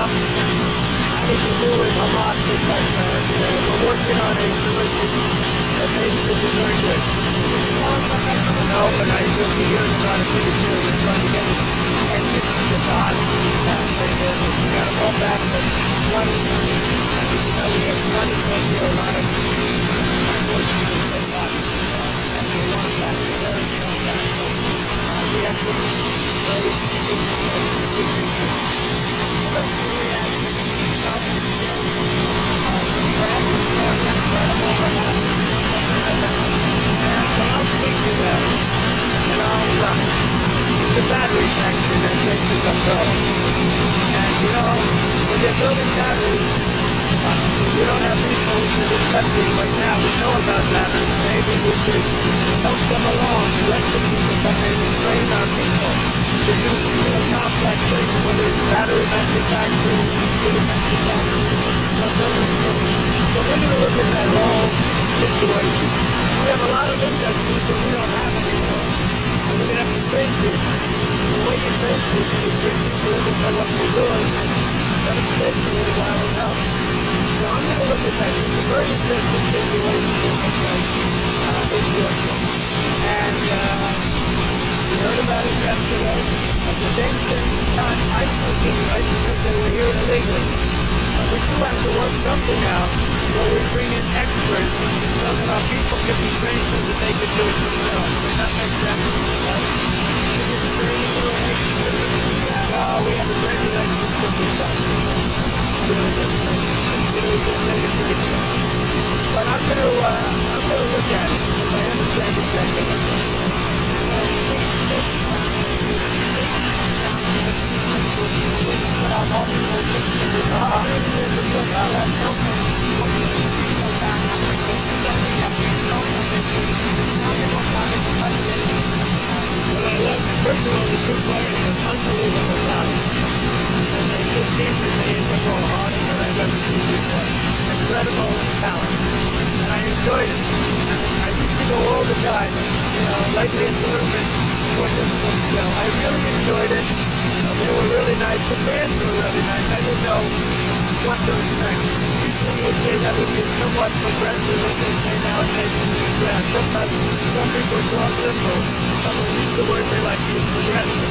having to do with Hamas because we're working on a solution that maybe could be very good. No, but I will be hearing about it pretty soon. We're trying to get it ended to God. We got to go back to money. We have money going to a lot of unfortunately a lot. And we want that to very strong back. We have to the battery section that takes us up road. And when you're building batteries, we don't have people in this country right now who know about batteries. Maybe we should help them along, let the people come in and train our people to do some complex things, whether it's battery manufacturing, computer manufacturing, or building things. So we're going to look at that whole situation. We have a lot of industries that we don't have anymore. And we're going to have to train people. The way you train people is train people to know what they're doing. Let them stay for a little while and help. So I'm going to look at that. It's a very interesting situation in Georgia. And we heard about it yesterday. At the same time, I took it, right, because they were here illegally. We do have to work something out where we bring in experts so that our people can be trained so that they can do it themselves. Does that make sense? We have a training experts to do that. But I'm going to look at it because I understand exactly. First of all, the two players are unbelievable talent. And they just seem to be in the ball harder than I've ever seen before. Incredible talent. And I enjoyed it. I used to go all the time. Lately it's a little bit more difficult to go. I really enjoyed it. They were really nice. The fans were really nice. I didn't know what to expect. Usually you would say that would be somewhat progressive, as they say nowadays. Yeah, sometimes some people talk liberal. Some will use the word they like to use, progressive.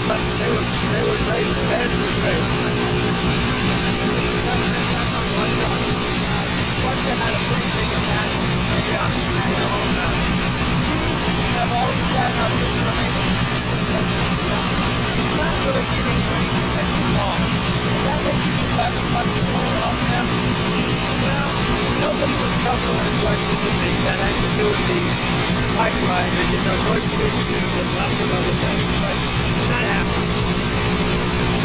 But they were great. The fans were great. Once they had a pretty big attack, I've always had up this information. Not really giving anything wrong. That makes you back much more off them. Well, nobody was covering questions with me that had to do with the pipeline and Deutsche issues and lots of other things, but I'm not happy.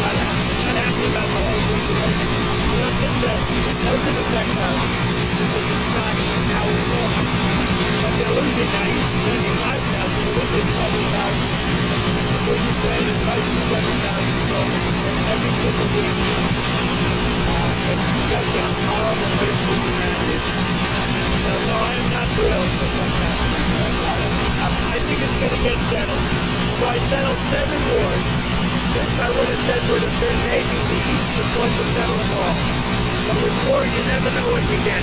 Not happy about the whole situation. It doesn't affect us. This is not how we work. But they're losing now. You see 75,000, they're losing 20,000. What you say is price is 7,000, so every single week. It's such a horrible place to be around. So I am not thrilled with what's happening. I think it's going to get settled. So I settled 7 wars. Since I would have said would have been maybe the East was going to settle them all. But with war, you never know what you get.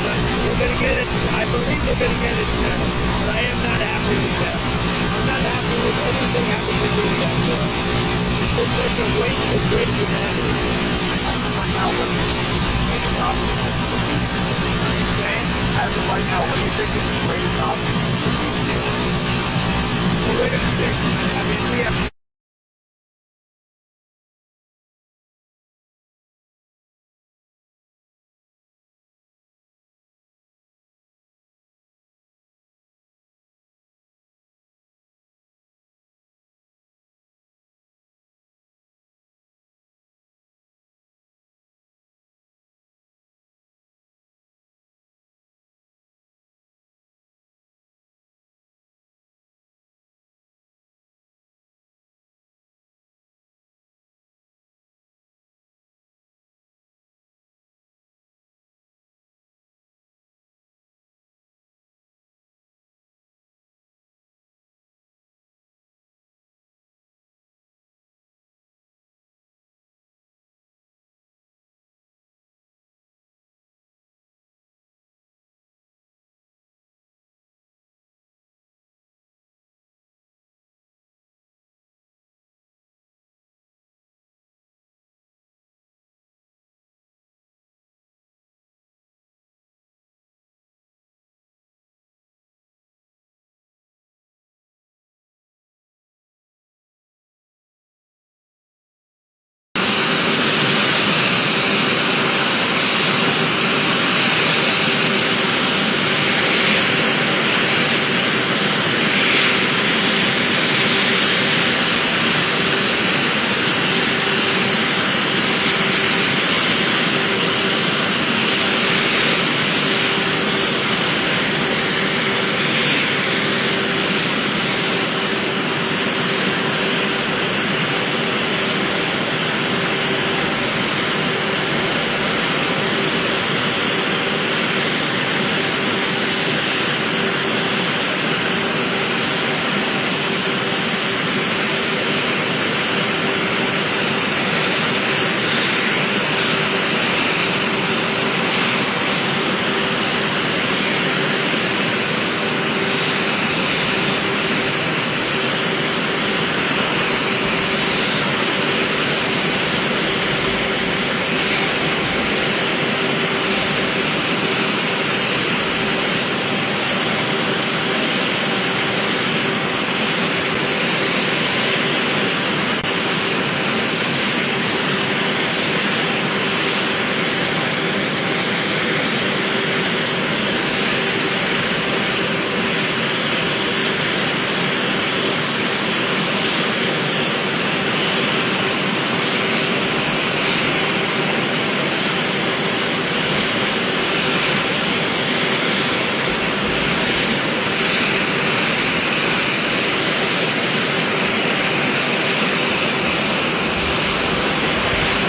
But we're going to get it. I believe we're going to get it settled. But I am not happy with that. I'm not happy with anything having to do with that war. It's such a waste of great humanity. As of right now, what do you think is the greatest option? Well, we're going to see. I mean, we have...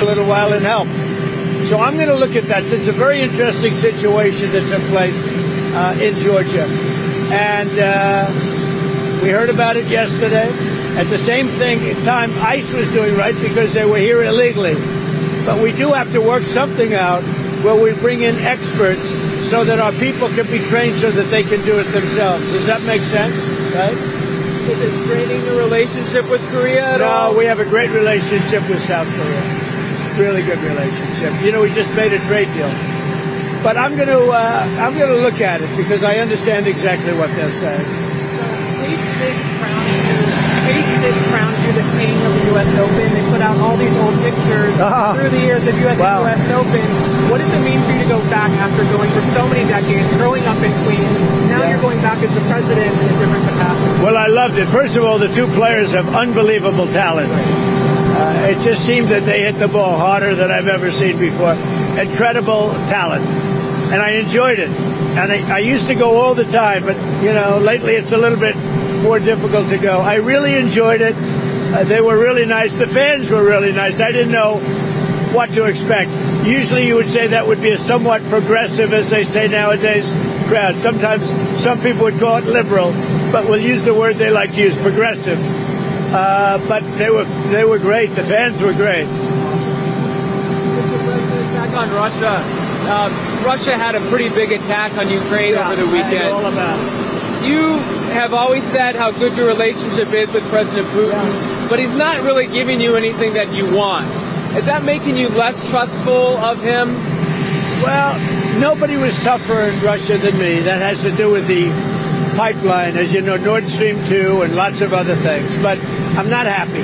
little while and help. So I'm going to look at that. It's a very interesting situation that took place in Georgia. And we heard about it yesterday. At the same time, ICE was doing right because they were here illegally. But we do have to work something out where we bring in experts so that our people can be trained so that they can do it themselves. Does that make sense? Right? Is it straining the relationship with Korea at all? No, we have a great relationship with South Korea. Really good relationship. You know, we just made a trade deal. But I'm going to look at it because I understand exactly what they're saying. Page 6 crowns you the king of the U.S. Open. They put out all these old pictures through the years of U.S. Open. What does it mean for you to go back after going for so many decades, growing up in Queens? Now you're going back as the president in a different capacity. Well, I loved it. First of all, the two players have unbelievable talent. It just seemed that they hit the ball harder than I've ever seen before. Incredible talent. And I enjoyed it. And I used to go all the time, but, you know, lately it's a little bit more difficult to go. I really enjoyed it. They were really nice. The fans were really nice. I didn't know what to expect. Usually you would say that would be a somewhat progressive, as they say nowadays, crowd. Sometimes some people would call it liberal, but we'll use the word they like to use, progressive. But they were great. The fans were great. Attack on Russia. Russia had a pretty big attack on Ukraine over the weekend. I know all about it. You have always said how good your relationship is with President Putin, but he's not really giving you anything that you want. Is that making you less trustful of him? Well, nobody was tougher in Russia than me. That has to do with the pipeline, as you know, Nord Stream 2 and lots of other things. But I'm not happy.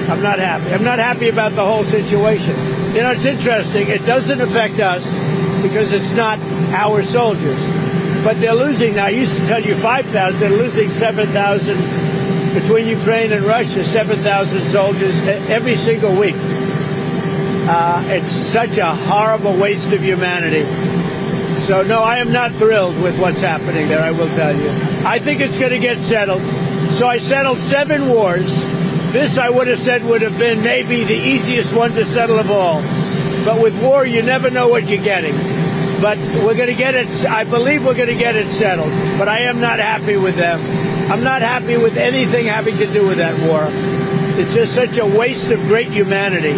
I'm not happy. I'm not happy about the whole situation. You know, it's interesting. It doesn't affect us because it's not our soldiers. But they're losing now. I used to tell you 5,000. They're losing 7,000 between Ukraine and Russia, 7,000 soldiers every single week. It's such a horrible waste of humanity. So, no, I am not thrilled with what's happening there, I will tell you. I think it's going to get settled. So I settled 7 wars. This, I would have said, would have been maybe the easiest one to settle of all. But with war, you never know what you're getting. But we're going to get it. I believe we're going to get it settled. But I am not happy with them. I'm not happy with anything having to do with that war. It's just such a waste of great humanity.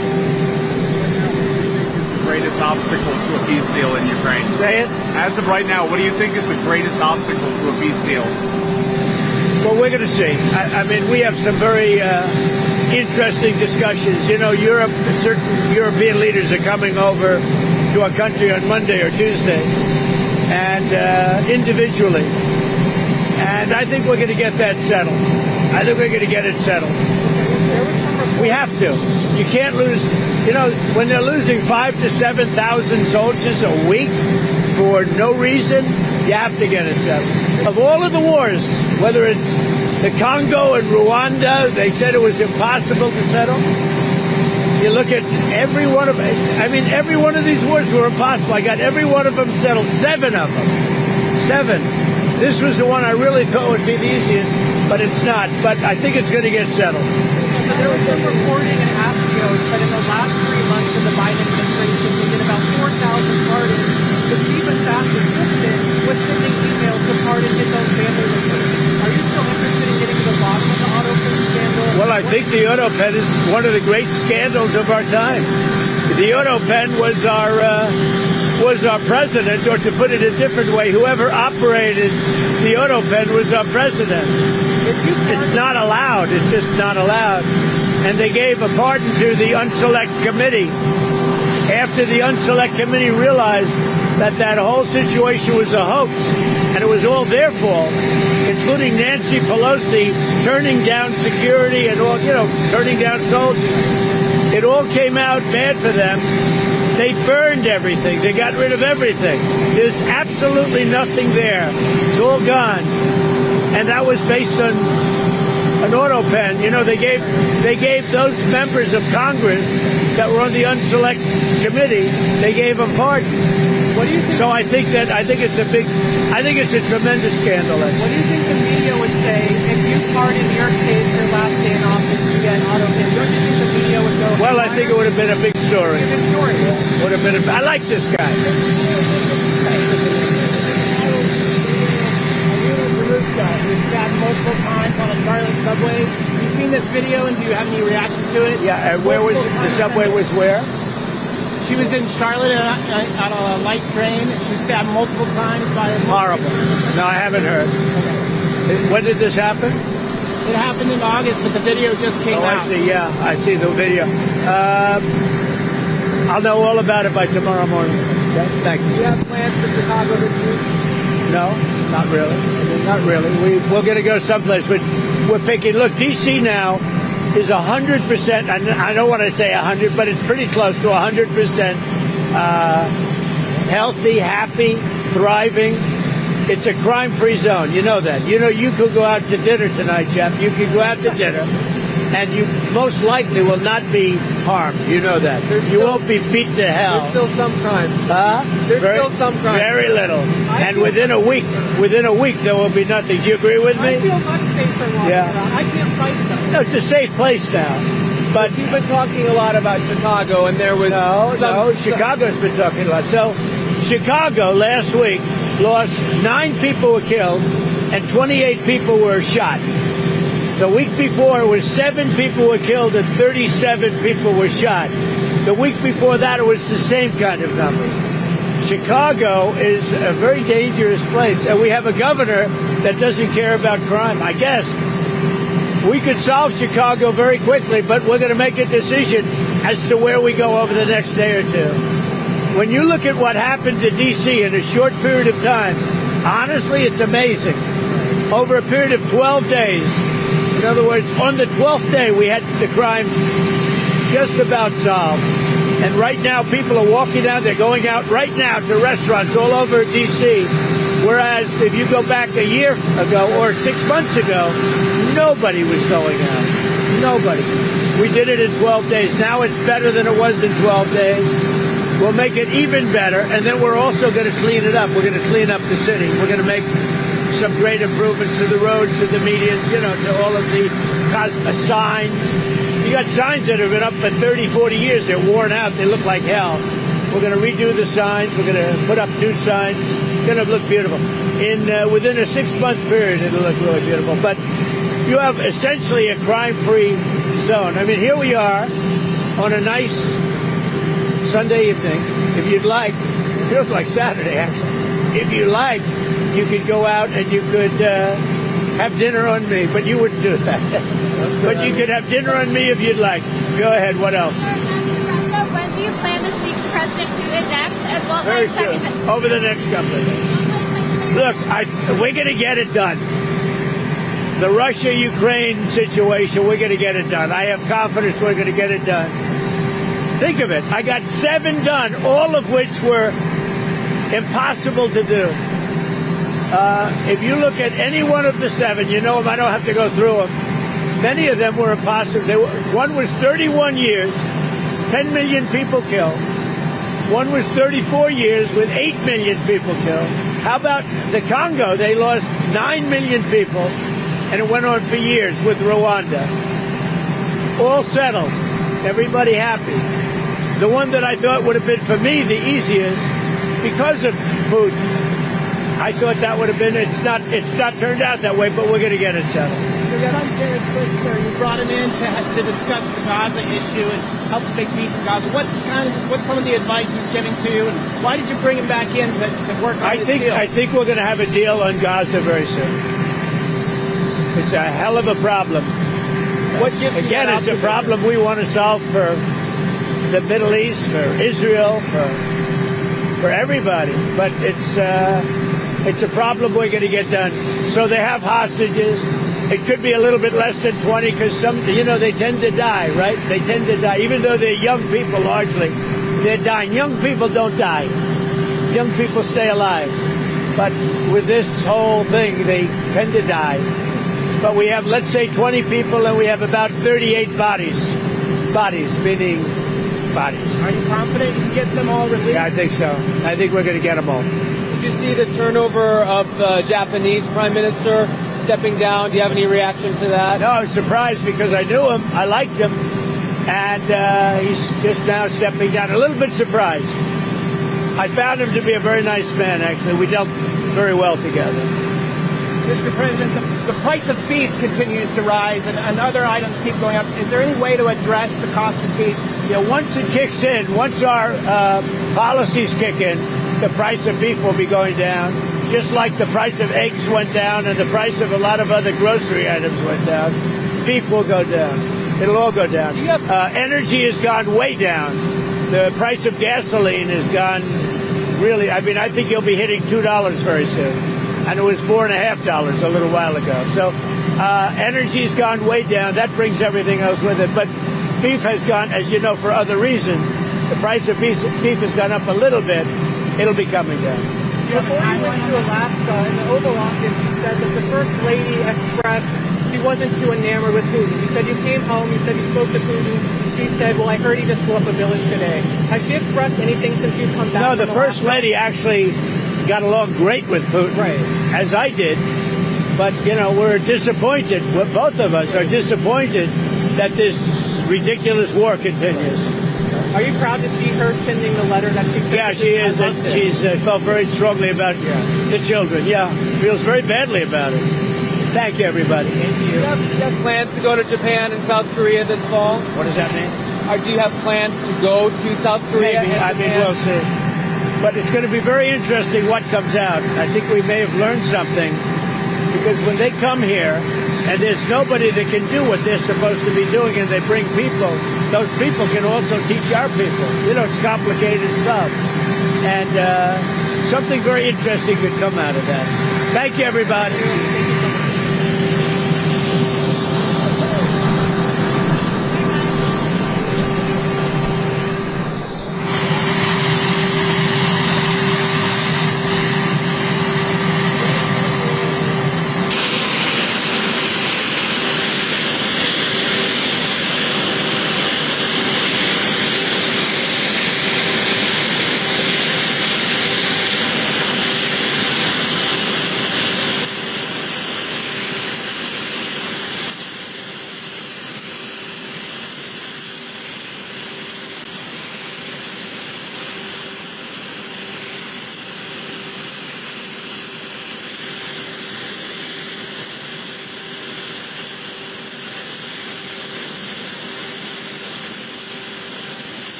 The greatest obstacle to a peace deal in Ukraine? Say it? As of right now, what do you think is the greatest obstacle to a peace deal? Well, we're going to see. I mean, we have some very interesting discussions. You know, Europe, certain European leaders are coming over to our country on Monday or Tuesday, and individually. And I think we're going to get that settled. I think we're going to get it settled. We have to. You can't lose. You know, when they're losing 5,000 to 7,000 soldiers a week for no reason, you have to get it settled. Of all of the wars, whether it's the Congo and Rwanda, they said it was impossible to settle. You look at every one of them. I mean, every one of these wars were impossible. I got every one of them settled. 7 of them. 7. This was the one I really thought would be the easiest, but it's not. But I think it's going to get settled. There was some reporting in Axios that in the last 3 months of the Biden administration, they did about 4,000 pardons. The chief of staff assistant was sending emails to pardon his own family members. Are you still interested in getting to the bottom of the Autopen scandal? Well, I think the Autopen is one of the great scandals of our time. The Autopen was our president, or to put it a different way, whoever operated the Autopen was our president. It's not allowed. It's just not allowed. And they gave a pardon to the Unselect Committee after the Unselect Committee realized that whole situation was a hoax, and it was all their fault, including Nancy Pelosi turning down security and all, turning down soldiers. It all came out bad for them. They burned everything. They got rid of everything. There's absolutely nothing there. It's all gone. And that was based on an Autopen. You know, they gave those members of Congress that were on the Unselect Committee, they gave them pardons. What do you think? So I think it's a tremendous scandal. What do you think the media would say if you pardoned your case your last day in office via an Autopen? Don't you think the media would go Well, I think it would have been a big story. Would have been. I like this guy. We've got multiple times on a Charlotte subway. You've seen this video, and do you have any reaction to it? Yeah, and where was it? The subway was where? She was in Charlotte on a light train. She was stabbed multiple times by a... Horrible. No, I haven't heard. Okay. When did this happen? It happened in August, but the video just came out. I see, yeah. I see the video. I'll know all about it by tomorrow morning. Okay? Thank you. Do you have plans for Chicago this week? No, not really. Not really. We're going to go someplace. We're picking... Look, D.C. now is 100%, I don't want to say 100, but it's pretty close to 100% healthy, happy, thriving. It's a crime-free zone. You know that. You know, you could go out to dinner tonight, Jeff. You could go out to dinner, and you most likely will not be harmed. You know that. You won't be beaten to hell. There's still some crime. There's still some crime. Very little. And within a week, there will be nothing. Do you agree with me? I feel much safer walking around. I can't fight them. No, it's a safe place now. But you've been talking a lot about Chicago, and there was Chicago's been talking a lot. So, Chicago last week lost 9 people were killed and 28 people were shot. The week before, it was 7 people were killed and 37 people were shot. The week before that, it was the same kind of number. Chicago is a very dangerous place, and we have a governor that doesn't care about crime. I guess we could solve Chicago very quickly, but we're going to make a decision as to where we go over the next day or two. When you look at what happened to D.C. in a short period of time, honestly, it's amazing. Over a period of 12 days, in other words, on the 12th day, we had the crime just about solved. And right now, people are walking out. They're going out right now to restaurants all over D.C., whereas if you go back a year ago or 6 months ago, nobody was going out. Nobody. We did it in 12 days. Now it's better than it was in 12 days. We'll make it even better, and then we're also going to clean it up. We're going to clean up the city. We're going to make some great improvements to the roads, to the medians, to all of the signs. You got signs that have been up for 30, 40 years. They're worn out. They look like hell. We're going to redo the signs. We're going to put up new signs. It's going to look beautiful. Within a 6-month period, it'll look really beautiful. But you have essentially a crime-free zone. I mean, here we are on a nice Sunday evening. If you'd like, it feels like Saturday, actually. If you like, you could go out and you could have dinner on me, but you wouldn't do that. But you could have dinner on me if you'd like. Go ahead. What else? When do you plan to speak to President Putin next, as well as Very soon. Over the next couple of days. Look, we're going to get it done. The Russia-Ukraine situation, we're going to get it done. I have confidence we're going to get it done. Think of it. I got 7 done, all of which were impossible to do. If you look at any one of the 7, you know them. I don't have to go through them. Many of them were impossible. One was 31 years, 10 million people killed. One was 34 years with 8 million people killed. How about the Congo? They lost 9 million people, and it went on for years with Rwanda. All settled. Everybody happy. The one that I thought would have been, for me, the easiest, because of Putin, I thought that would have been, it's not turned out that way, but we're going to get it settled. You brought him in to discuss the Gaza issue and help make peace in Gaza. What's some of the advice he's giving to you, and why did you bring him back in to work on this deal? I think we're going to have a deal on Gaza very soon. It's a hell of a problem. What gives you Again, it's a problem we want to solve for the Middle East, for Israel, for everybody. But it's a problem we're going to get done. So they have hostages. It could be a little bit less than 20 because they tend to die, right? They tend to die. Even though they're young people largely, they're dying. Young people don't die. Young people stay alive. But with this whole thing, they tend to die. But we have, let's say, 20 people, and we have about 38 bodies. Bodies, meaning bodies. Are you confident you can get them all released? Yeah, I think so. I think we're going to get them all. Did you see the turnover of the Japanese Prime Minister stepping down? Do you have any reaction to that? No, I was surprised because I knew him. I liked him. and he's just now stepping down. A little bit surprised. I found him to be a very nice man, actually. We dealt very well together. Mr. President, the price of beef continues to rise and other items keep going up. Is there any way to address the cost of beef? Once it kicks in, once our policies kick in, the price of beef will be going down, just like the price of eggs went down and the price of a lot of other grocery items went down. Beef will go down. It'll all go down. Energy has gone way down. The price of gasoline has gone really, I think you'll be hitting $2 very soon. And it was $4.50 a little while ago. So energy's gone way down. That brings everything else with it. But beef has gone, as you know, for other reasons. The price of beef has gone up a little bit. It'll be coming down. Before you went to Alaska, in the Oval Office, you said that the First Lady expressed she wasn't too enamored with Putin. You said you came home, you said you spoke to Putin. She said, well, I heard he just blew up a village today. Has she expressed anything since you've come back? No, the First Lady actually got along great with Putin, right, as I did. But, we're disappointed. Both of us are disappointed that this ridiculous war continues. Are you proud to see her sending the letter that she sent? Yeah, she is. And she's felt very strongly about the children. Yeah, feels very badly about it. Thank you, everybody. Thank you. Do you have plans to go to Japan and South Korea this fall? What does that mean? Or do you have plans to go to South Korea? Maybe. We'll see. But it's going to be very interesting what comes out. I think we may have learned something, because when they come here and there's nobody that can do what they're supposed to be doing, and they bring people, those people can also teach our people. It's complicated stuff. And something very interesting could come out of that. Thank you, everybody.